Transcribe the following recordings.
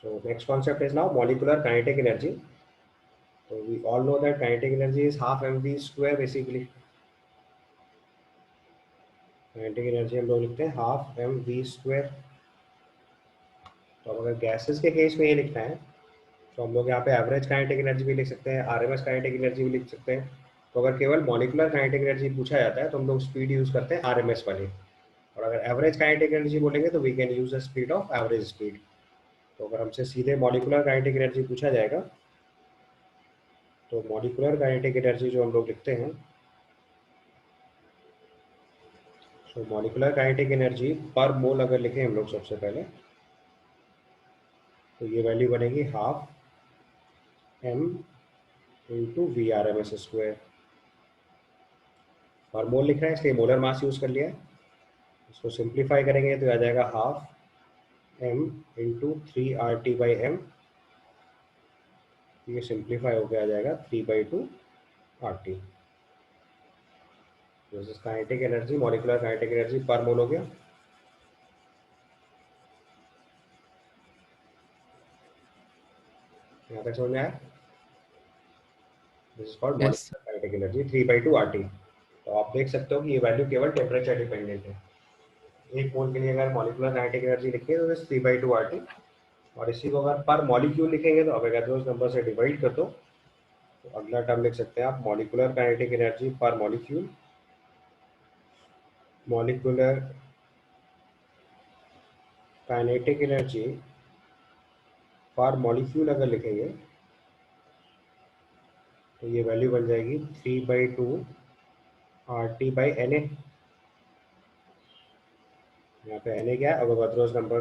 So next concept is now molecular kinetic energy. So we all know that kinetic energy is half mv square basically. Kinetic energy हम लोग लिखते हैं half M we square. तो अब अगर gases के case में ये लिखना है तो हम लोग यहाँ पे एवरेज काइनेटिक एनर्जी भी लिख सकते हैं, आरएमएस काइनेटिक एनर्जी भी लिख सकते हैं। तो अगर केवल मॉलिकुलर काइनेटिक एनर्जी पूछा जाता है तो हम लोग स्पीड यूज करते हैं आरएमएस वाली, और अगर एवरेज काइनेटिक एनर्जी बोलेंगे तो we can use the speed of average speed. तो अगर हमसे सीधे मॉलिकुलर काइनेटिक एनर्जी पूछा जाएगा तो मॉलिकुलर काइनेटिक एनर्जी जो हम लोग लिखते हैं, तो मॉलिकुलर काइनेटिक एनर्जी पर मोल अगर लिखें हम लोग सबसे पहले तो ये वैल्यू बनेगी half M into V R M S square. पर मोल लिख रहे हैं इसलिए मोलर मास यूज कर लिया है। इसको सिंप्लीफाई करेंगे तो आ जाएगा हाफ एम इंटू 3 RT/m। ये सिंप्लीफाई होकर आ जाएगा 3/2 RT। This is kinetic energy, molecular kinetic energy पर मोल हो गया। यहाँ तक समझ में आया? This is called Yes. Molecular kinetic energy 3/2 RT। तो आप देख सकते हो कि ये वैल्यू केवल टेम्परेचर डिपेंडेंट है। एक मोल के लिए अगर मॉलिकुलर काइनेटिक एनर्जी लिखिए तो 3/2 RT, और इसी को अगर पर मॉलिक्यूल लिखेंगे तो अवोगाड्रोस नंबर से डिवाइड कर दो। तो अगला टर्म लिख सकते हैं आप मॉलिकुलर काइनेटिक एनर्जी पर मॉलिक्यूल। मॉलिकुलर काइनेटिक एनर्जी पर मॉलिक्यूल अगर लिखेंगे तो ये वैल्यू बन जाएगी 3/2 RT/Na। यहाँ पे Na क्या है? अवोगाड्रोस नंबर।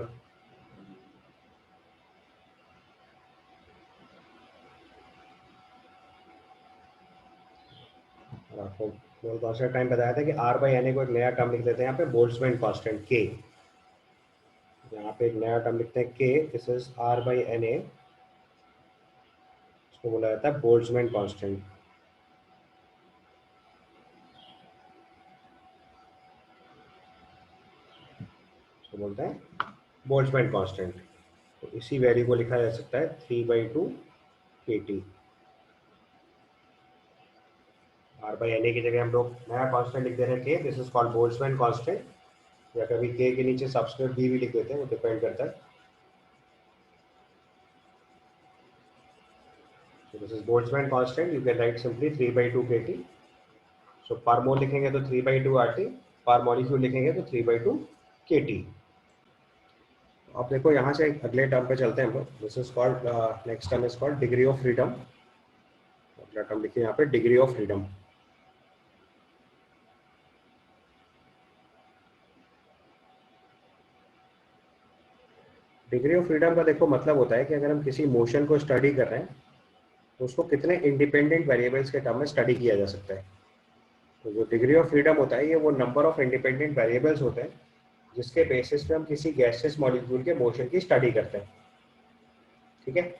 और आपको बहुत सा टाइम बताया था कि R/Na को एक नया टर्म लिख देते हैं यहाँ पे, बोल्ट्जमैन कांस्टेंट K। यहाँ पे एक नया टर्म लिखते हैं K, दिस इज R/Na। इसको बोला जाता है बोल्ट्जमैन कांस्टेंट। इसको बोलते हैं बोल्ट्जमैन कांस्टेंट। तो इसी वैल्यू को लिखा जा सकता है 3/2 KT। R/Na की जगह हम लोग नया कांस्टेंट लिख दे रहे हैं K, this is called Boltzmann constant, या कभी K के नीचे सबस्क्रिप्ट B भी लिख देते हैं, वो डिपेंड करता है। So this is Boltzmann constant. You can write simply 3/2 kT. So per mole लिखेंगे तो 3/2 RT, पर मॉलिक्यूल लिखेंगे तो 3/2 KT। अब देखो यहाँ से अगले टर्म पे चलते हैं हम लोग। This is called, next term is called degree of freedom. अगला टर्म लिखिए यहाँ पे degree of freedom. Degree of freedom का देखो मतलब होता है कि अगर हम किसी मोशन को स्टडी कर रहे हैं तो उसको कितने इंडिपेंडेंट वेरिएबल्स के टर्म में स्टडी किया जा सकता है। तो जो डिग्री ऑफ फ्रीडम होता है ये वो नंबर ऑफ इंडिपेंडेंट वेरिएबल्स होते हैं जिसके बेसिस पे हम किसी गैसियस मॉलिक्यूल के मोशन की स्टडी करते हैं। ठीक है।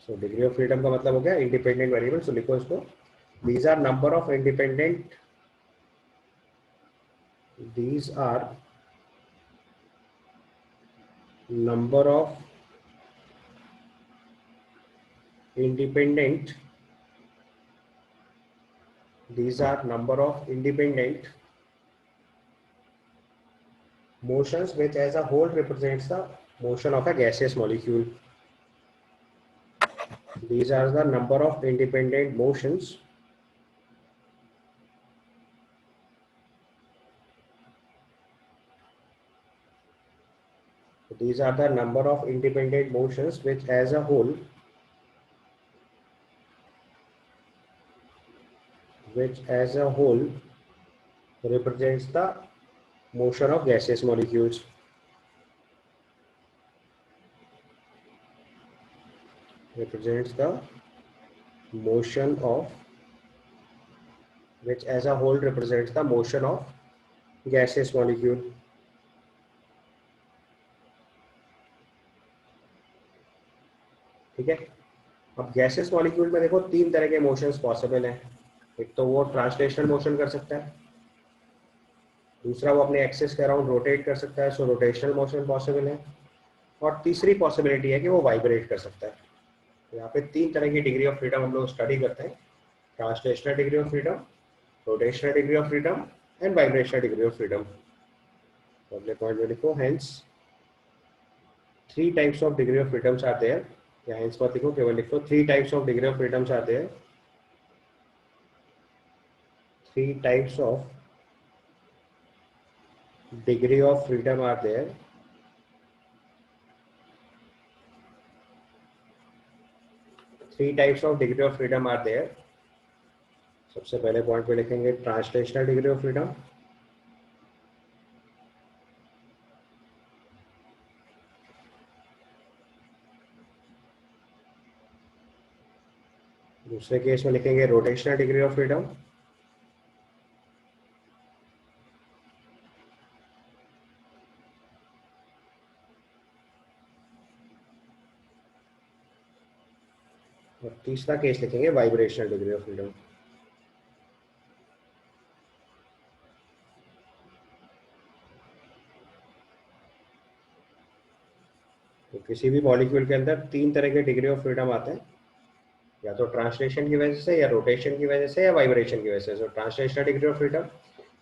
सो डिग्री ऑफ फ्रीडम का मतलब हो गया इंडिपेंडेंट वेरिएबल। सो लिखो इसको, these are number of independent, these are number of independent, these are number of independent motions which as a whole represents the motion of a gaseous molecule. These are the number of independent motions these are the number of independent motions which as a whole represents the motion of gaseous molecules. Represents the motion of, which as a whole represents the motion of gaseous molecule. ठीक है। अब gases molecule में देखो तीन तरह के motions possible हैं। एक तो वो ट्रांसलेशनल मोशन कर सकता है, दूसरा वो अपने एक्सिस के अराउंड रोटेट कर सकता है, सो रोटेशनल मोशन पॉसिबल है, और तीसरी पॉसिबिलिटी है कि वो वाइब्रेट कर सकता है। तो यहाँ पे 3 तरह की डिग्री ऑफ फ्रीडम हम लोग स्टडी करते हैं, translational degree of freedom, rotational degree of freedom and vibrational degree of freedom. तो अगले पॉइंट में लिखो, hence 3 types of degree of freedoms are there, या हेंस मत लिखो, केवल लिखो 3 types of degree of freedoms are there, 3 types of degree of freedom are there, 3 types of degree of freedom are there. सबसे पहले point पे लिखेंगे translational degree of freedom, दूसरे केस में लिखेंगे रोटेशनल डिग्री ऑफ फ्रीडम, और तीसरा case लिखेंगे वाइब्रेशनल डिग्री ऑफ फ्रीडम। तो किसी भी मॉलिक्यूल के अंदर 3 तरह के डिग्री ऑफ फ्रीडम आते हैं, या तो ट्रांसलेशन की वजह से, या रोटेशन की वजह से, या वाइब्रेशन की वजह से। So translational degree of freedom,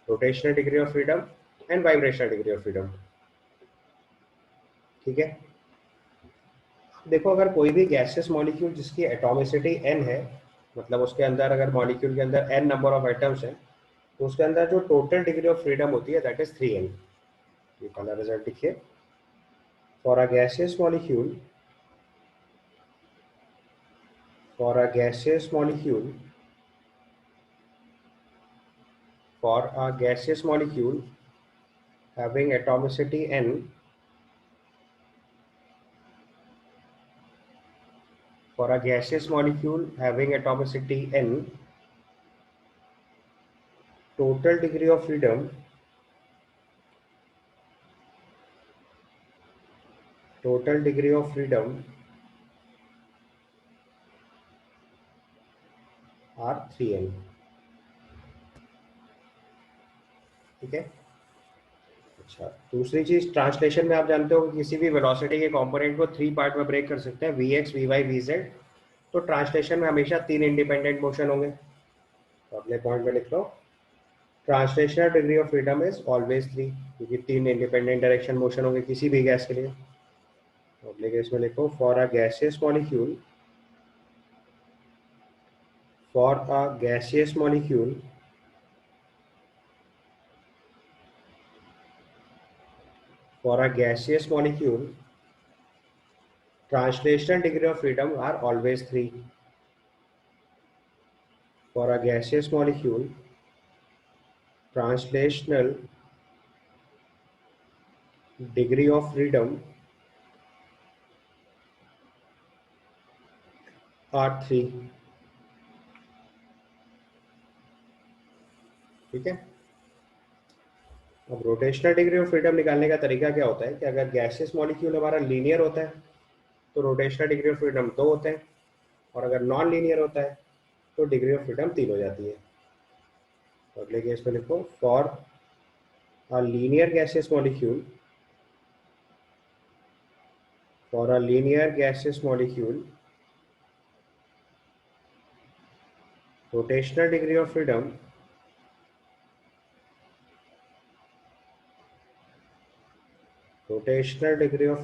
rotational degree of freedom and vibrational degree of freedom. ठीक है, देखो अगर कोई भी गैसियस मॉलिक्यूल जिसकी एटॉमिसिटी n है, मतलब उसके अंदर अगर मॉलिक्यूल के अंदर n नंबर ऑफ एटम्स हैं, तो उसके अंदर जो टोटल डिग्री ऑफ फ्रीडम होती है दैट इज 3n। ये पहला रिजल्ट लिखिए, for a gaseous molecule, for a gaseous molecule, for a gaseous molecule having atomicity n, for a gaseous molecule having atomicity n, total degree of freedom, total degree of freedom are 3n। ठीक है, अच्छा दूसरी चीज, translation में आप जानते हो कि किसी भी वेलोसिटी के कंपोनेंट को 3 पार्ट में ब्रेक कर सकते हैं, vx, vy, vz। तो ट्रांसलेशन में हमेशा 3 इंडिपेंडेंट मोशन होंगे। तो अगले पॉइंट में लिख लो, translational degree of freedom is always 3, क्योंकि 3 इंडिपेंडेंट डायरेक्शन मोशन होंगे किसी भी गैस के लिए। तो अगले केस में लिखो, for a gaseous molecule, for a gaseous molecule, for a gaseous molecule, translational degree of freedom are always 3। For a gaseous molecule, translational degree of freedom are 3। ठीक है, अब रोटेशनल डिग्री ऑफ फ्रीडम निकालने का तरीका क्या होता है कि अगर गैसियस मॉलिक्यूल हमारा लीनियर होता है तो रोटेशनल डिग्री ऑफ फ्रीडम 2 होते हैं, और अगर नॉन लीनियर होता है तो डिग्री ऑफ फ्रीडम 3 हो जाती है। तो अगले केस में लिखो, for a linear gaseous molecule, for a linear gaseous molecule, rotational degree of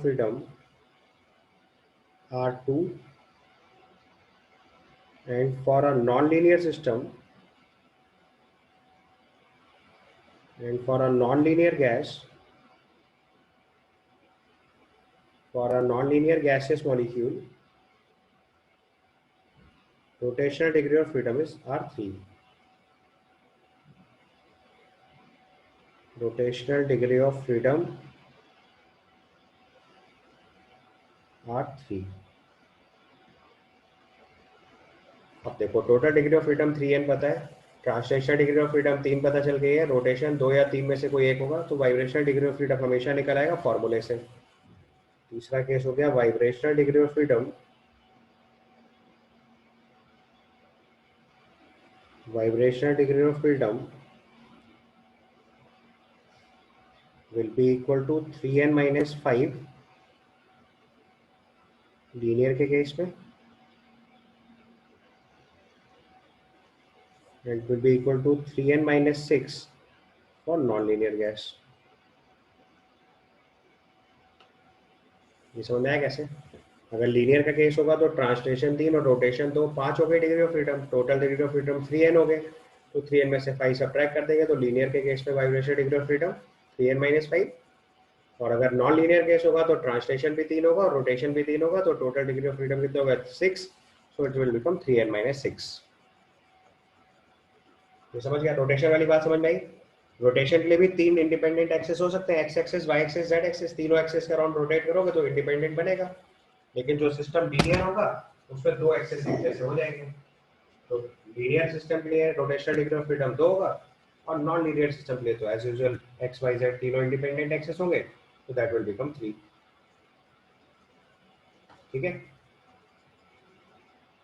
freedom are 2, and for a non-linear system, and for a non-linear gas, for a non-linear gaseous molecule, rotational degree of freedom is R3। rotational degree of freedom R3। अब देखो total degree of freedom 3n पता है, translational degree of freedom 3 पता चल गई है, rotation 2 या 3 में से कोई एक होगा, तो वाइब्रेशनल डिग्री ऑफ फ्रीडम हमेशा निकल आएगा फॉर्मूले से। तीसरा केस हो गया vibrational degree of freedom, vibrational degree of freedom will be equal to 3n minus 5 linear के केस में it will be equal to 3n minus 6 for non-linear gas. ये समझ में आया कैसे? अगर लीनियर का केस होगा तो ट्रांसलेशन 3 और रोटेशन 2, 5 हो गए degree of freedom, total degree of freedom 3n हो गए, तो 3n में से 5 सब्ट्रैक्ट कर देंगे, तो लीनियर के केस में vibration degree of freedom 3n minus 5, और अगर नॉन लीनियर केस होगा तो ट्रांसलेशन भी 3 होगा और रोटेशन भी 3 होगा, तो टोटल डिग्री ऑफ फ्रीडम कितना होगा? 6, so it will become 3n minus 6. ये समझ गया? रोटेशन वाली बात समझ में आई? रोटेशन के लिए भी 3 इंडिपेंडेंट एक्सेस हो सकते हैं, X axes, Y axes, Z axes, तीनों एक्सेस के अराउंड रोटेट करोगे तो इंडिपेंडेंट बनेगा। लेकिन जो सिस्टम लीनियर होगा उसमें 2 एक्सेस एक जैसे हो जाएंगे, तो लीनियर सिस्टम के लिए रोटेशनल डिग्री ऑफ फ्रीडम 2 होगा, और नॉन लीनियर सिस्टम के लिए तो as usual X Y Z तीनों इंडिपेंडेंट एक्सेस होंगे, तो दैट विल बिकम 3। ठीक है,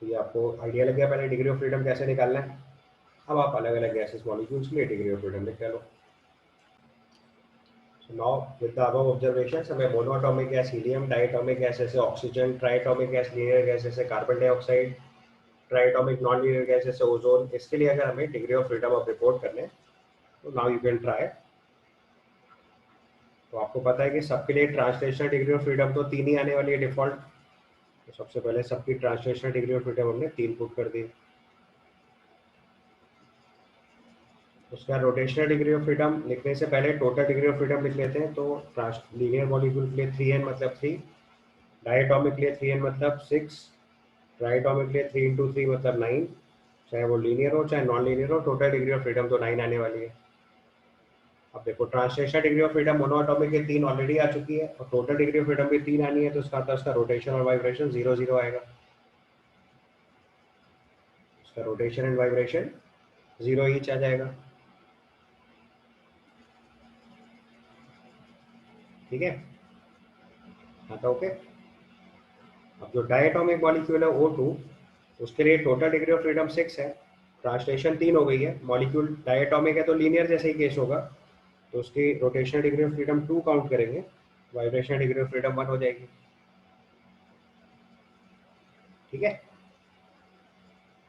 तो ये आपको आइडिया लग गया पहले डिग्री ऑफ फ्रीडम कैसे निकालना है। अब आप अलग अलग गैसेस मॉलिक्यूल्स के लिए डिग्री ऑफ फ्रीडम लिख लो। So now with the above observations, हमें monoatomic gas helium, diatomic gas जैसे oxygen, triatomic gas linear gas जैसे carbon dioxide, triatomic non linear gas जैसे ओजोन, इसके लिए अगर हमें degree of freedom of report करने, तो नाउ यू कैन ट्राई। तो आपको पता है कि सबके लिए ट्रांसलेशनल डिग्री ऑफ फ्रीडम तो 3 ही आने वाली है डिफॉल्ट, तो सबसे पहले सबकी ट्रांसलेशनल डिग्री ऑफ फ्रीडम हमने 3 पुट कर दी। उसका रोटेशनल डिग्री ऑफ फ्रीडम लिखने से पहले टोटल डिग्री ऑफ फ्रीडम लिख लेते हैं। तो लीनियर मॉलिक्यूल के लिए 3n मतलब 3, डायटॉमिक के लिए 3n मतलब 6, ट्राइटॉमिक के लिए 3 into 3 मतलब 9, चाहे वो लीनियर हो चाहे नॉन लीनियर हो, टोटल डिग्री ऑफ फ्रीडम तो 9 आने वाली है। अब देखो translational degree of freedom monoatomic के 3 ऑलरेडी आ चुकी है और टोटल डिग्री ऑफ फ्रीडम भी 3 आनी है, तो इसका मतलब उसका रोटेशन और वाइब्रेशन 0 0 आएगा। उसका रोटेशन एंड वाइब्रेशन 0 ईच आ जाएगा। ठीक है, हाँ तो ओके। अब जो डायटॉमिक मॉलिक्यूल है O2, उसके लिए टोटल डिग्री ऑफ फ्रीडम 6 है, ट्रांसलेशन 3 हो गई है, मॉलिक्यूल डायटॉमिक है तो लीनियर जैसे ही केस होगा, तो उसकी rotational degree of freedom 2 count करेंगे, वाइब्रेशनल डिग्री ऑफ फ्रीडम 1 हो जाएगी। ठीक है,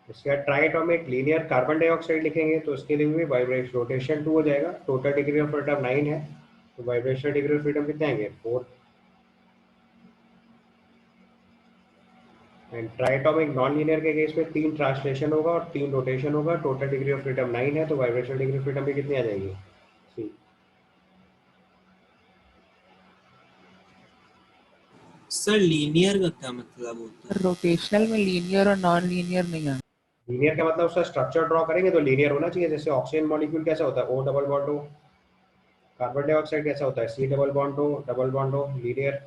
इसके बाद ट्राइटॉमिक लीनियर कार्बन डाइऑक्साइड लिखेंगे तो उसके लिए भी वाइब्रेशन रोटेशन 2 हो जाएगा, टोटल डिग्री ऑफ फ्रीडम 9 है, तो वाइब्रेशनल डिग्री ऑफ फ्रीडम कितने आएंगे? 4। एंड ट्राइटॉमिक नॉन लीनियर के केस में 3 ट्रांसलेशन होगा और 3 रोटेशन होगा, टोटल डिग्री ऑफ फ्रीडम 9 है, तो वाइब्रेशनल डिग्री ऑफ फ्रीडम भी कितनी आ जाएगी? 3। सर लीनियर का क्या मतलब होता है? रोटेशनल में लीनियर और नॉन लीनियर नहीं है। लीनियर का मतलब उसका स्ट्रक्चर ड्रॉ करेंगे तो लीनियर होना चाहिए। जैसे ऑक्सीजन मॉलिक्यूल कैसा होता है? O double bond O, carbon dioxide कैसा होता है? C double bond O, double bond O, linear.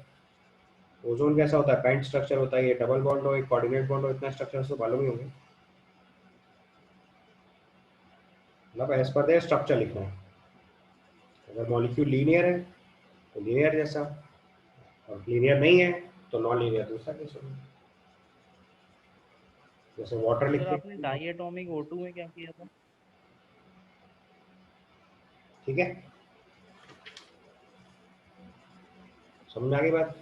Ozone कैसा होता है? पेंट स्ट्रक्चर होता है, ये डबल बॉन्ड हो, एक कोऑर्डिनेट बॉन्ड हो, इतना स्ट्रक्चर तो मालूम ही होंगे। मतलब एज पर देयर स्ट्रक्चर लिखना है। अगर मॉलिक्यूल लीनियर है तो लीनियर जैसा, और लीनियर नहीं है तो नॉन लीनियर दूसरा केस होगा। जैसे वाटर सर लिखते आपने हैं। डायटोमिक O2 में क्या किया था? ठीक है, समझ में आ गई बात?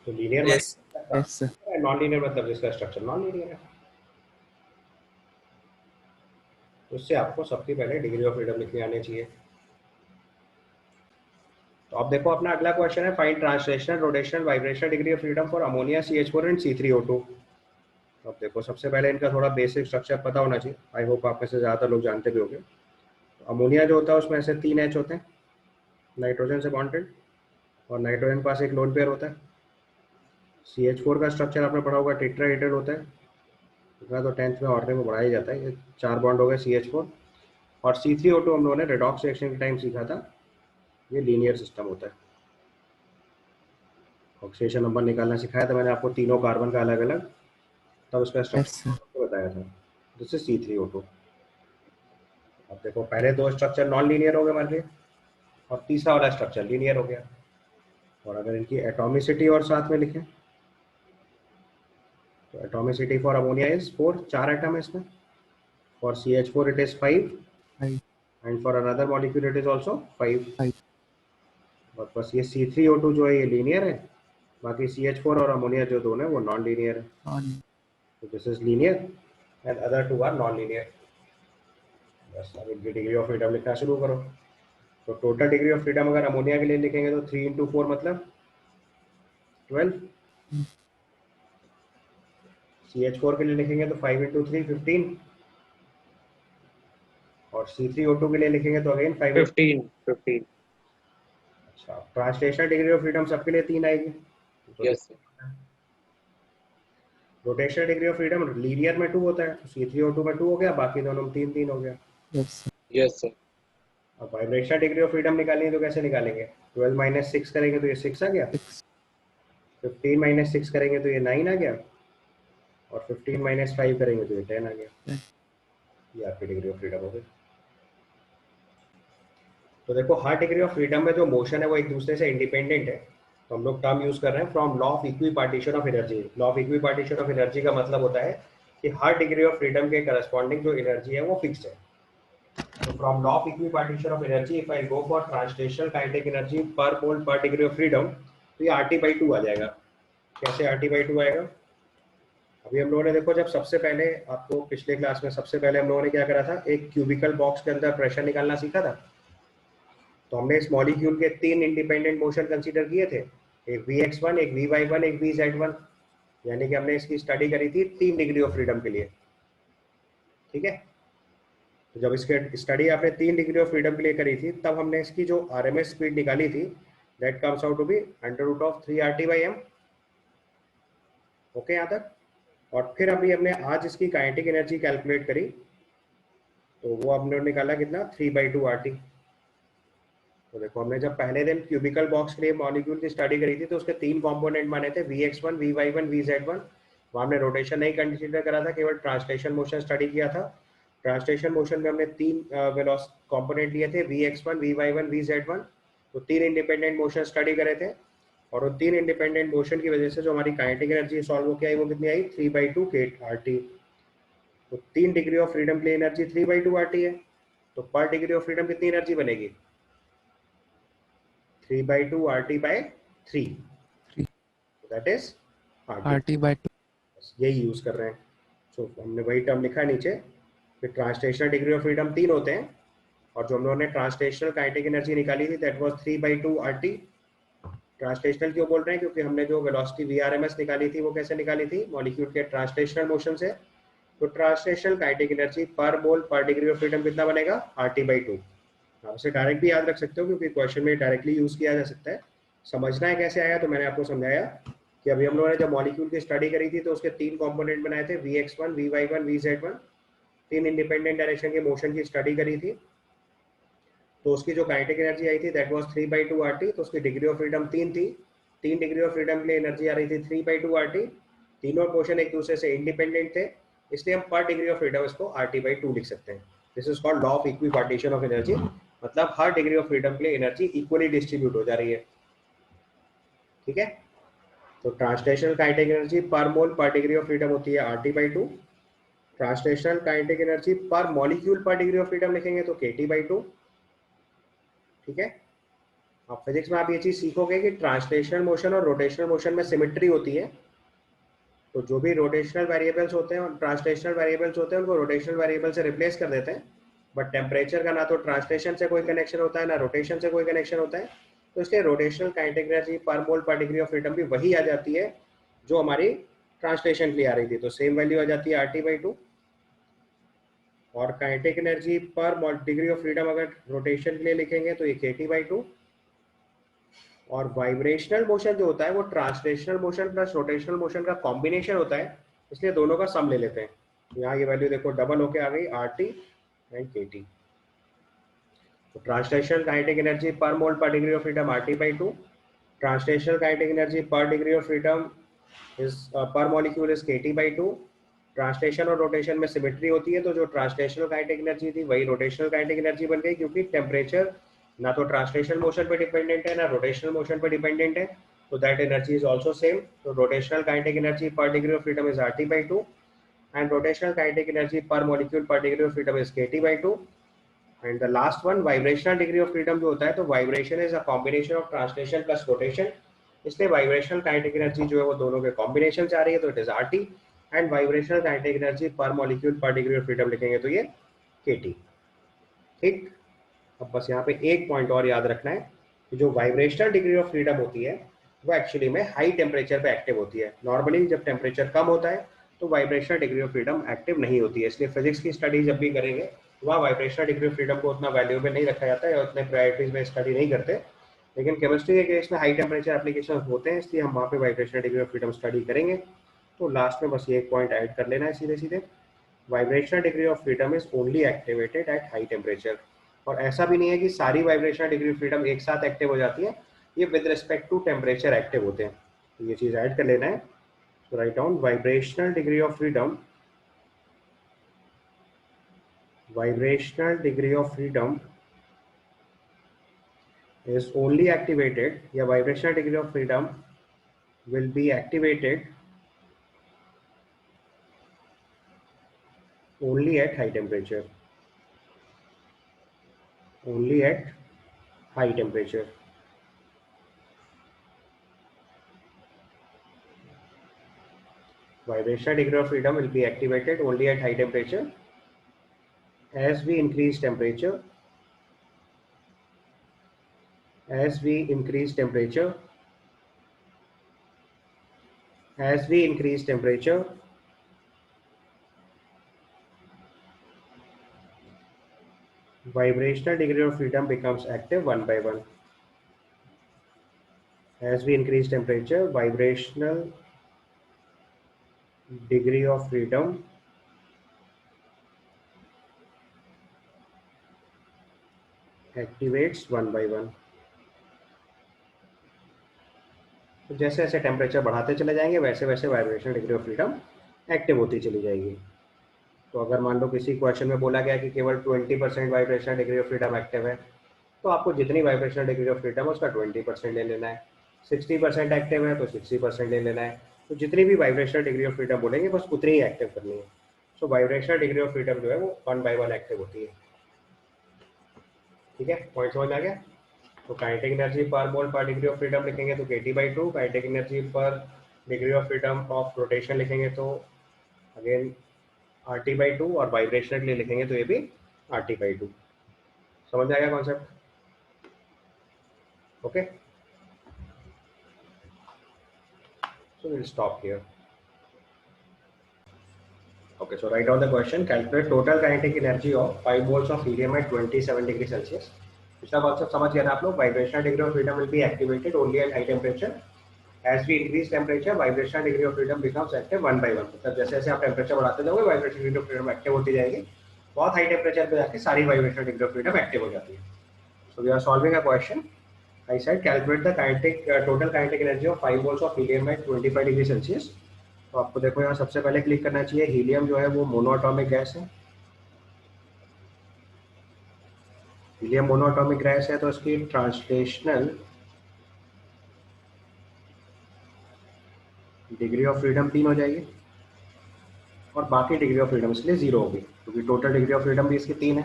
तो लीनियर यस मतलब नॉन लीनियर मतलब जिसका स्ट्रक्चर नॉन लीनियर है। तो इससे आपको सबसे पहले डिग्री ऑफ फ्रीडम लिखने आने चाहिए। तो अब देखो अपना अगला क्वेश्चन है, find translational rotational vibrational degree of freedom for ammonia CH4 and C3O2। अब देखो सबसे पहले इनका थोड़ा बेसिक स्ट्रक्चर पता होना चाहिए। आई होप आप में से ज़्यादातर लोग जानते भी होंगे। तो अमोनिया जो होता है उसमें ऐसे 3 H होते हैं नाइट्रोजन से बॉन्डेड, और नाइट्रोजन के पास एक लोन पेयर होता है। CH4 का स्ट्रक्चर आपने पढ़ा होगा, टेट्राहेड्रल होता है, इतना तो 10th में ऑर्डर में पढ़ाया जाता है। ये 4 बॉन्ड हो गए CH4। और C3O2 हम लोगों ने रेडॉक्स रिएक्शन के टाइम सीखा था, ये लीनियर सिस्टम होता है। ऑक्सीडेशन नंबर निकालना सिखाया था मैंने आपको, तीनों कार्बन का अलग अलग, तब उसका स्ट्रक्चर बताया था। This is C3O2। अब देखो पहले 2 स्ट्रक्चर नॉन लीनियर हो गए हमारे लिए, और तीसरा वाला स्ट्रक्चर लीनियर हो गया। और अगर इनकी एटॉमिसिटी और साथ में लिखें तो atomicity for ammonia is 4, 4 atom है इसमें। For CH4 it is 5, and for another molecule it is also 5। बस ये C3O2 जो है ये लीनियर है, बाकी CH4 और अमोनिया जो दोनों है वो नॉन लीनियर है। नॉन तो this is linear and other two are non linear. बस अब इनकी डिग्री ऑफ फ्रीडम लिखना शुरू करो। तो टोटल डिग्री ऑफ फ्रीडम अगर अमोनिया के लिए लिखेंगे तो 3 into 4 मतलब 12। CH4 के लिए लिखेंगे तो 5 into 3 15 और C3O2 के लिए लिखेंगे तो अगेन 5 into 15. अच्छा ट्रांसलेशनल डिग्री ऑफ फ्रीडम सबके लिए 3 आएगी। तो Yes, sir. Rotational degree of freedom linear में 2 होता है, तो C3O2 में 2 हो गया, बाकी दोनों में 3 3 हो गया। Yes Yes, sir. अब वाइब्रेशनल डिग्री ऑफ फ्रीडम निकालनी है तो कैसे निकालेंगे? 12 माइनस 6 करेंगे तो ये 6 आ गया, 15 माइनस 6 करेंगे तो ये 9 आ गया और 15 माइनस 5 करेंगे तो ये 10 आ गया। ये आपकी डिग्री ऑफ फ्रीडम हो गई। तो देखो हर डिग्री ऑफ फ्रीडम में जो मोशन है वो एक दूसरे से इंडिपेंडेंट है। तो हम लोग टर्म यूज कर रहे हैं from law of equi partition of energy. Law of equi partition of energy का मतलब होता है कि हर डिग्री ऑफ फ्रीडम के करस्पॉन्डिंग जो एनर्जी है वो फिक्स्ड है। So from law of equipartition of energy, if I go for translational kinetic energy per mole per degree of freedom, तो ये RT/2 आ जाएगा। कैसे RT/2 आएगा? अभी हम लोगों ने देखो जब सबसे पहले आपको पिछले क्लास में सबसे पहले हम लोगों ने क्या करा था, एक क्यूबिकल बॉक्स के अंदर प्रेशर निकालना सीखा था। तो हमने इस मॉलिक्यूल के 3 इंडिपेंडेंट मोशन कंसीडर किए थे, एक Vx1, एक Vy1, एक Vz1, यानी कि हमने इसकी स्टडी करी थी 3 डिग्री ऑफ फ्रीडम के लिए। ठीक है, तो जब इसके स्टडी आपने 3 डिग्री ऑफ फ्रीडम के लिए करी थी तब हमने इसकी जो आरएमएस स्पीड निकाली थी that comes out to be √3 RT/m। Okay यहाँ तक। और फिर अभी हमने आज इसकी काइनेटिक एनर्जी कैलकुलेट करी तो वो हमने निकाला कितना, 3/2 RT। तो देखो हमने जब पहले दिन क्यूबिकल बॉक्स के लिए मॉलिक्यूल की स्टडी करी थी तो उसके 3 कंपोनेंट माने थे, Vx1, Vy1, Vz1। वहाँ हमने रोटेशन नहीं कंसिडर करा था, केवल ट्रांसलेशन मोशन स्टडी किया था। ट्रांसलेशन मोशन में हमने 3 कंपोनेंट लिए थे, Vx1, Vy1, Vz1। तो 3 इंडिपेंडेंट मोशन स्टडी करे थे और उन 3 इंडिपेंडेंट मोशन की वजह से जो हमारी काइनेटिक एनर्जी सॉल्व होकर आई वो कितनी आई, 3/2 RT। तो 3 डिग्री ऑफ फ्रीडम के लिए एनर्जी 3/2 RT है। तो पर डिग्री ऑफ फ्रीडम कितनी एनर्जी बनेगी, 3/2 RT/3, दैट इज RT/2 यही यूज कर रहे हैं। सो हमने वही टर्म लिखा है नीचे कि ट्रांसलेशनल डिग्री ऑफ फ्रीडम 3 होते हैं और जो हम लोगों ने ट्रांसलेशनल काइनेटिक एनर्जी निकाली थी दैट वाज 3/2 RT। ट्रांसलेशनल क्यों बोल रहे हैं, क्योंकि हमने जो वेलोसिटी VRMS निकाली थी वो कैसे निकाली थी, मॉलिक्यूल के ट्रांसलेशनल मोशन से। तो ट्रांसलेशनल काइनेटिक एनर्जी पर मोल पर डिग्री ऑफ फ्रीडम कितना बनेगा, RT/2। आप इसे डायरेक्ट भी याद रख सकते हो क्योंकि क्वेश्चन में डायरेक्टली यूज किया जा सकता है। समझना है कैसे आया, तो मैंने आपको समझाया कि अभी हम लोगों ने जब मॉलिक्यूल की स्टडी करी थी तो उसके 3 कंपोनेंट बनाए थे, Vx1, Vy1, Vz1। 3 independent direction के मोशन की स्टडी करी थी तो उसकी जो काइनेटिक एनर्जी आई थी दैट वाज 3/2 RT। तो उसकी डिग्री ऑफ फ्रीडम 3 थी, 3 डिग्री ऑफ फ्रीडम के लिए एनर्जी आ रही थी 3/2 RT। तीनों मोशन एक दूसरे से इंडिपेंडेंट थे, इसलिए हम पर डिग्री ऑफ फ्रीडम इसको RT/2 लिख सकते हैं। This is called law of equipartition of energy, मतलब हर डिग्री ऑफ फ्रीडम के लिए एनर्जी इक्वली डिस्ट्रीब्यूट हो जा रही है। ठीक है, तो ट्रांसलेशनल काइनेटिक एनर्जी पर मोल पर डिग्री ऑफ फ्रीडम होती है RT/2। ट्रांसलेशनल काइनेटिक एनर्जी पर मॉलिक्यूल पर डिग्री ऑफ फ्रीडम लिखेंगे तो KT/2। ठीक है, आप फिजिक्स में आप ये चीज सीखोगे कि ट्रांसलेशनल मोशन और रोटेशनल मोशन में सिमेट्री होती है। तो जो भी रोटेशनल वेरिएबल्स होते हैं और ट्रांसलेशनल वेरिएबल्स होते हैं उनको रोटेशनल वेरिएबल से रिप्लेस कर देते हैं, बट टेम्परेचर का ना तो ट्रांसलेशन से कोई कनेक्शन होता है ना रोटेशन से कोई कनेक्शन होता है। तो इसलिए रोटेशनल काइनेटिक एनर्जी पर मोल पर डिग्री ऑफ फ्रीडम भी वही आ जाती है जो हमारी ट्रांसलेशन के लिए आ रही थी, तो सेम वैल्यू आ जाती है RT/2। और काइनेटिक एनर्जी पर डिग्री ऑफ फ्रीडम अगर रोटेशन के लिए लिखेंगे तो ये KT/2। और वाइब्रेशनल मोशन जो होता है वो translational motion plus rotational motion का कॉम्बिनेशन होता है, इसलिए दोनों का सम ले लेते हैं। यहाँ ये वैल्यू देखो डबल होके आ गई, RT एंड KT। तो ट्रांसलेशनल काइनेटिक एनर्जी पर मोल पर degree of freedom RT/2। Translational kinetic energy पर डिग्री ऑफ फ्रीडम इज पर मॉलिक्यूल इज KT/2। ट्रांसलेशन और रोटेशन में सिमेट्री होती है तो जो ट्रांसलेशनल काइनेटिक एनर्जी थी वही रोटेशनल काइनेटिक एनर्जी बन गई, क्योंकि टेम्परेचर ना तो ट्रांसलेशनल मोशन पे डिपेंडेंट है ना रोटेशनल मोशन पे डिपेंडेंट है, तो that energy is also same. तो रोटेशनल काइनेटिक एनर्जी पर degree of freedom is RT/2 and rotational kinetic energy per molecule per degree of freedom is KT/2। and the last one vibrational degree of freedom जो होता है, तो vibration is a combination of translation plus rotation। इसलिए vibrational kinetic energy जो है वो दोनों के कॉम्बिनेशन से आ रही है, तो it is RT, and vibrational kinetic energy पर मॉलिक्यूल पर डिग्री ऑफ फ्रीडम लिखेंगे तो ये केटी। ठीक, अब बस यहाँ पे एक पॉइंट और याद रखना है कि जो वाइब्रेशनल डिग्री ऑफ फ्रीडम होती है वो एक्चुअली में हाई टेम्परेचर पे एक्टिव होती है। नॉर्मली जब टेम्परेचर कम होता है तो vibrational degree of freedom active नहीं होती है, इसलिए फिजिक्स की स्टडी जब भी करेंगे वहाँ वाइब्रेशनल डिग्री ऑफ फ्रीडम को उतना वैल्यूएबल नहीं रखा जाता है और उतने प्रायोरिटीज में स्टडी नहीं करते। लेकिन केमिस्ट्री के केस में हाई टेम्परेचर एप्लीकेशन होते हैं, इसलिए हम वहाँ पे vibrational degree of freedom study करेंगे। तो लास्ट में बस ये एक पॉइंट ऐड कर लेना है सीधे सीधे, vibrational degree of freedom is only activated eight high temperature. और ऐसा भी नहीं है कि सारी वाइब्रेशनल डिग्री ऑफ फ्रीडम एक साथ एक्टिव हो जाती है, ये with respect to temperature active होते हैं, तो ये चीज ऐड कर लेना है। So write down vibrational degree of freedom. Vibrational degree of freedom is only activated, या vibrational degree of freedom will be activated only at high temperature. Only at high temperature. Vibrational degree of freedom will be activated only at high temperature. As we increase temperature, as we increase temperature, as we increase temperature, vibrational degree of freedom becomes active one by one. As we increase temperature, vibrational degree of freedom activates one by one. तो जैसे जैसे temperature बढ़ाते चले जाएंगे वैसे वैसे vibrational degree of freedom active होती चली जाएगी। तो अगर मान लो किसी क्वेश्चन में बोला गया कि केवल 20% vibrational degree of freedom active है, तो आपको जितनी वाइब्रेशनल डिग्री ऑफ फ्रीडम है उसका 20% ले लेना है। 60% एक्टिव है तो 60% ले लेना है। तो जितनी भी वाइब्रेशनल डिग्री ऑफ फ्रीडम बोलेंगे बस उतनी ही एक्टिव करनी है। सो वाइब्रेशनल डिग्री ऑफ फ्रीडम जो है वो 1 by 1 एक्टिव होती है। ठीक है, पॉइंट समझ आ गया। तो काइनेटिक एनर्जी पर मोल पर डिग्री ऑफ फ्रीडम लिखेंगे तो kT/2, काइनेटिक एनर्जी पर degree of freedom of rotation लिखेंगे तो अगेन RT/2, और वाइब्रेशन के लिए लिखेंगे तो ये भी RT/2। समझ में आएगा concept? Okay, so will stop here. Okay, so write down the question. Calculate total kinetic energy of 5 moles of helium at 27 degree Celsius. पिछला कॉन्सेप्ट समझ गया था आप लोग। Vibrational degree of freedom will be activated only at high temperature. As we increase temperature vibrational degree of freedom becomes active one by one. मतलब जैसे जैसे आप टेम्परेचर बढ़ाते जाओगे vibrational degree of freedom active होती जाएगी। बहुत हाई टेम्परेचर पे जाके सारी vibrational degree of freedom active हो जाती है। So we are solving a question. I said calculate the kinetic total kinetic energy of 5 moles of helium at 25 degree Celsius. तो आपको देखो यहाँ सबसे पहले क्लिक करना चाहिए, हीलियम जो है वो मोनोएटॉमिक गैस है। हीलियम मोनोएटॉमिक गैस है तो इसकी ट्रांसलेशनल डिग्री ऑफ फ्रीडम 3 हो जाएगी और बाकी डिग्री ऑफ फ्रीडम इसलिए 0 होगी क्योंकि टोटल डिग्री ऑफ फ्रीडम भी इसकी 3 है।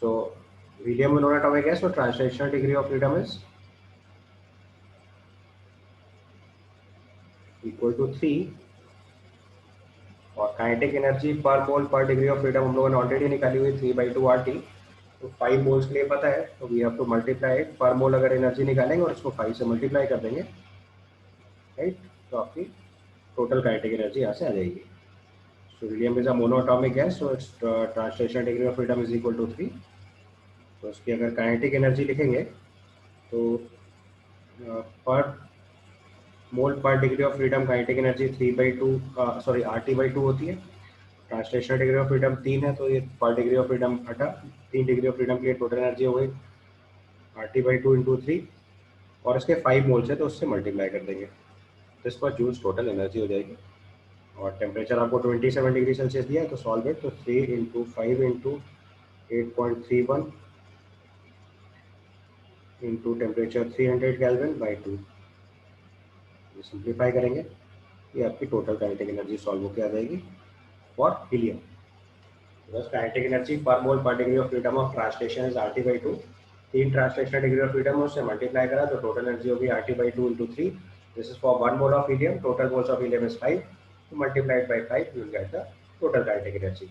तो हीलियम मोनोएटॉमिक गैस और translational degree of freedom is equal to 3, और काइनेटिक एनर्जी पर मोल पर डिग्री ऑफ फ्रीडम हम लोगों ने ऑलरेडी निकाली हुई 3/2 RT। तो 5 मोल्स के लिए पता है तो we have to multiply it. पर मोल अगर एनर्जी निकालेंगे और इसको 5 से मल्टीप्लाई कर देंगे, राइट, तो आपकी टोटल काइनेटिक एनर्जी यहाँ से आ जाएगी। So helium is a monoatomic gas, so it's translational degree of freedom is equal to 3। तो इसकी अगर काइनेटिक एनर्जी लिखेंगे तो पर मोल पर degree of freedom kinetic energy 3/2 RT/2 होती है। ट्रांसलेशनल डिग्री ऑफ फ्रीडम 3 है तो ये पर डिग्री ऑफ फ्रीडम हटा, 3 डिग्री ऑफ फ्रीडम के लिए टोटल एनर्जी हो गई RT/2 इंटू 3, और इसके 5 मोल्स है तो उससे मल्टीप्लाई कर देंगे तो इस पर जूल्स टोटल एनर्जी हो जाएगी। और टेम्परेचर आपको 27 डिग्री सेल्सियस दिया है तो सॉल्व इट। तो 3 into 5 into 8.31 into temperature 300 kelvin by 2, simplify करेंगे ये आपकी टोटल काइनेटिक एनर्जी सॉल्व होकर आ जाएगी फॉर हीलियम। बस काइनेटिक एनर्जी पर मोल पर degree of freedom of translation is RT/2, 3 translational degree of freedom उससे मल्टीप्लाई करा तो टोटल एनर्जी होगी RT/2 into 3. This is for 1 mole of helium. Total moles of helium is 5. So multiplied by 5, you will get the total kinetic energy.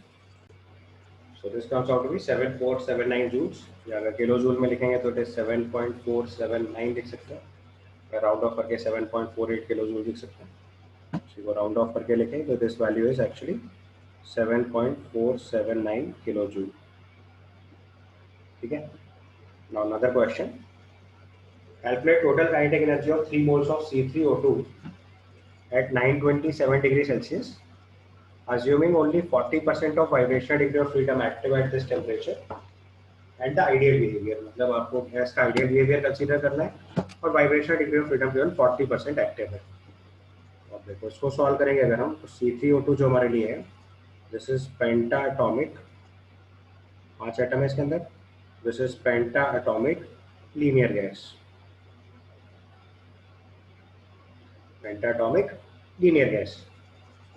So this comes out to be 7479 joules. या अगर kilo joule में लिखेंगे तो it is 7.479 लिख सकते हैं. अगर round of करके 7.48 किलो जूल लिख सकते हैं. So वो राउंड ऑफ करके लिखें तो this value is actually 7.479 kilo joule. ठीक है. Now another question. Calculate total kinetic energy of 3 moles of C3O2 at 927 degrees Celsius, assuming only 40% of vibrational degree of freedom active at this temperature and the ideal behavior. मतलब आपको gas का ideal behavior consider करना है और vibrational degree of freedom केवल 40% active है. अब देखो इसको सॉल्व करेंगे अगर हम तो C3O2 जो हमारे लिए है, this is pentatonic, 5 एटम है इसके अंदर. This is pentatonic linear gas. Pentatomic linear gas,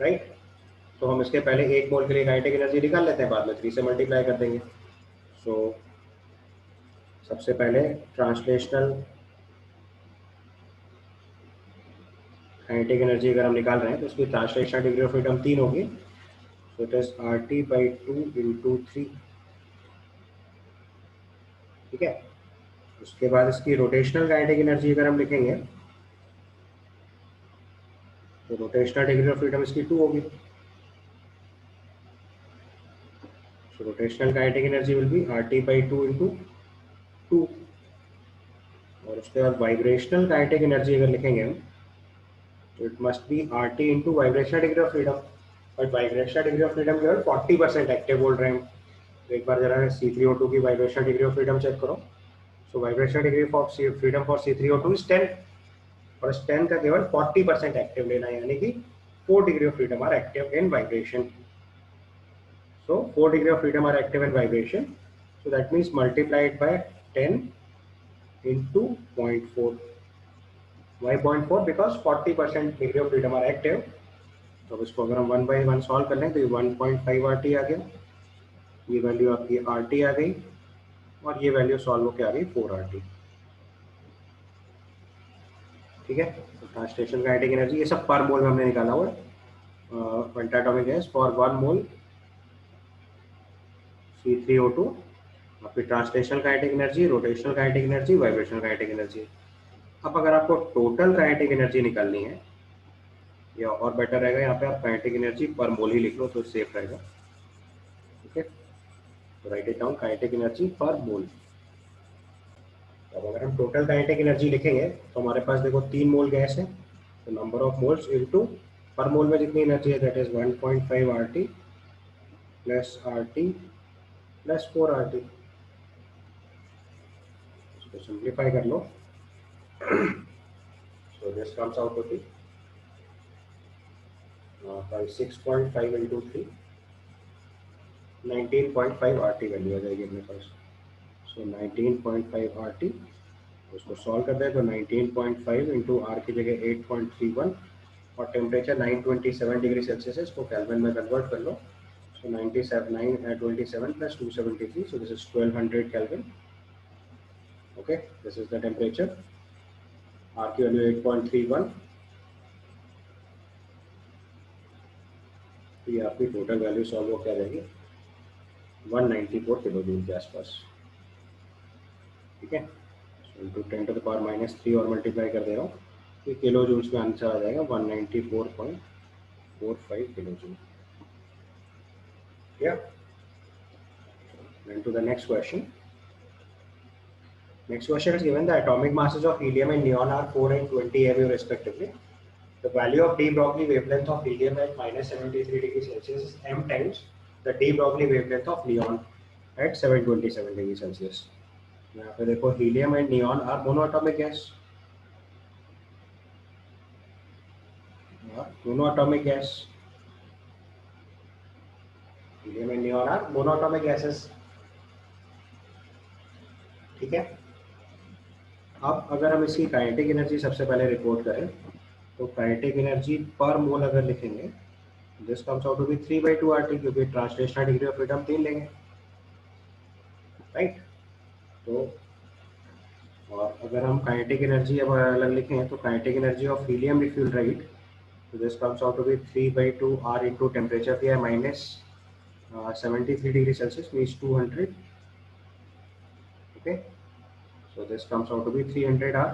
right. तो हम इसके पहले 1 मोल के लिए काइनेटिक एनर्जी निकाल लेते हैं, बाद में 3 से मल्टीप्लाई कर देंगे. सो सबसे पहले ट्रांसलेशनल काइनेटिक एनर्जी अगर हम निकाल रहे हैं तो उसकी ट्रांसलेशनल डिग्री ऑफ फ्रीडम 3 होगी. So it is RT/2 into 3. ठीक है. उसके बाद इसकी रोटेशनल काइनेटिक एनर्जी अगर हम लिखेंगे तो रोटेशनल डिग्री ऑफ फ्रीडम इसकी 2 होगी. So rotational kinetic energy will be RT/2 into 2. और उसके बाद वाइब्रेशनल काइनेटिक एनर्जी अगर लिखेंगे हम तो it must be RT into vibrational degree of freedom. But vibrational degree of freedom केवल 40% एक्टिव बोल रहे हैं. तो एक बार जरा C3O2 की vibrational degree of freedom check करो. So vibrational degree of freedom for C3O2 is 10 और इस 10 का केवल 40% एक्टिव लेना है, यानी कि 4 degree of freedom are active in vibration. So 4 degree of freedom are active in vibration. So that means multiplied by 10 into 0.4. Why 0.4? Because 40% degree of freedom are active. तो इसको अगर हम 1 by 1 सॉल्व कर लें तो ये 1.5 RT आ गया, ये वैल्यू आपकी RT आ गई और ये वैल्यू सॉल्व होकर आ गई 4 RT. ठीक है. तो ट्रांसलेशनल काइनेटिक एनर्जी ये सब पर मोल में हमने निकाला हुआ है. पेंटाटॉमिक गैस फॉर 1 मोल C3O2, आपकी translational kinetic energy, rotational kinetic energy, vibrational kinetic energy. अब अगर आपको टोटल काइनेटिक एनर्जी निकालनी है या और बेटर रहेगा यहाँ पे आप काइनेटिक एनर्जी पर मोल ही लिख लो तो सेफ रहेगा. ठीक है. तो right it down, kinetic energy पर मोल. अब अगर हम टोटल काइनेटिक एनर्जी लिखेंगे तो हमारे पास देखो 3 मोल गैस है, तो नंबर ऑफ मोल्स इनटू पर मोल में जितनी एनर्जी है that is 1.5 RT plus RT plus 4 RT. इसको सिंप्लीफाई कर लो. So this comes out to be 6.5 into 3, 19.5 RT value आ जाएगी अपने पास. सो 19.5 RT. उसको सॉल्व कर दें तो 19.5 इंटू R की जगह 8.31 और टेम्परेचर 927 डिग्री सेल्सियस है. इसको केल्विन में कन्वर्ट कर लो. सो 927 plus 273, so this is 1200 kelvin. Okay, this is the temperature. R की वैल्यू 8.31. तो ये आपकी टोटल वैल्यू सॉल्व हो क्या रहेगी 194 किलो जूल के आसपास. ठीक है. इंटू 10 to the power -3 और मल्टीप्लाई कर दे रहा हूँ तो किलो जूल्स में आंसर आ जाएगा 194.45 kilo joule. Yeah. Then to the next question. Next question is given the atomic masses of helium and neon are 4 and 20 MU respectively. The value of de Broglie wavelength of helium at -73 degrees Celsius is m times the de Broglie wavelength of neon at 727 degrees Celsius. यहाँ पे देखो helium and neon are monoatomic gas. Monoatomic gas, helium and neon are monoatomic gases. ठीक है. अब अगर हम इसकी kinetic energy सबसे पहले रिपोर्ट करें तो काइनेटिक एनर्जी पर मोल अगर लिखेंगे this comes out to be 3/2 RT, क्योंकि ट्रांसलेशनल डिग्री ऑफ फ्रीडम 3 लेंगे, राइट. तो और अगर हम काइनेटिक एनर्जी अब अलग लिखें तो kinetic energy of helium if you right, so this comes out to be 3/2 R into temperature दिया है minus 73 degree Celsius means 200. Okay, so this comes out to be 300 R.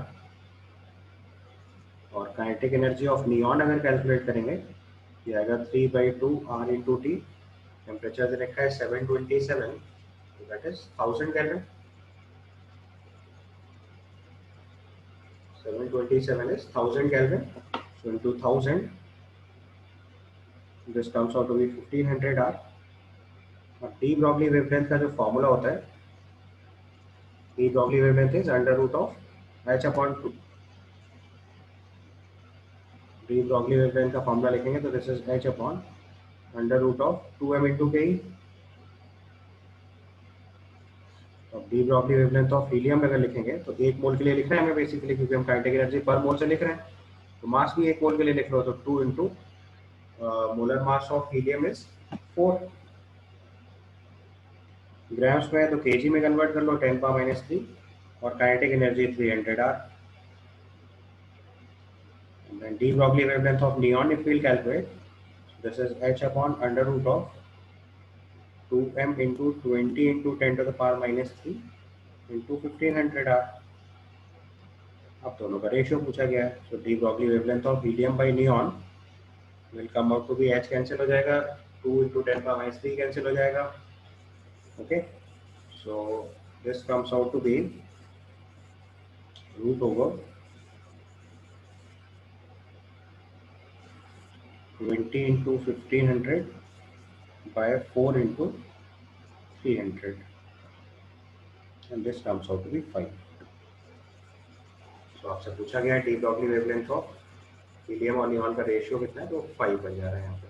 और काइनेटिक एनर्जी ऑफ नियॉन अगर calculate करेंगे ये आएगा 3/2 R into T. Temperature दे रखा है 727, so that is 1000 Kelvin. 727 is 1000 Kelvin. So into 1000, this comes out to be 1500 R. और de Broglie wavelength का जो फॉर्मूला होता है, de Broglie wavelength is under root of h upon 2. De Broglie wavelength का formula लिखेंगे तो this is h upon under root of 2m into K. तो de Broglie wavelength of helium अगर लिखेंगे तो एक मोल के लिए लिख रहे हैं हमें बेसिकली, क्योंकि हम काइनेटिक एनर्जी पर मोल से लिख रहे हैं, तो मास भी एक मोल के लिए लिख रहे हो तो 2 into molar mass of helium is 4 grams में है, तो केजी में कन्वर्ट कर लो 10⁻³ और kinetic energy 300 R. And then de Broglie wavelength of neon if we'll calculate, this is h upon under root of 2m into 20 into 10 to the power -3 into 1500 R. अब दोनों का ratio पूछा गया है, so de Broglie wavelength of helium by neon will come out to be h cancel हो जाएगा, 2 into 10⁻³ cancel हो जाएगा. Okay, so this comes out to be root over 20 into 1500 by 4 into 300, and this comes out to be 5. So आपसे पूछा गया है de Broglie wavelength of helium और neon का रेशियो कितना है, तो 5 बन जा रहा है यहाँ पे.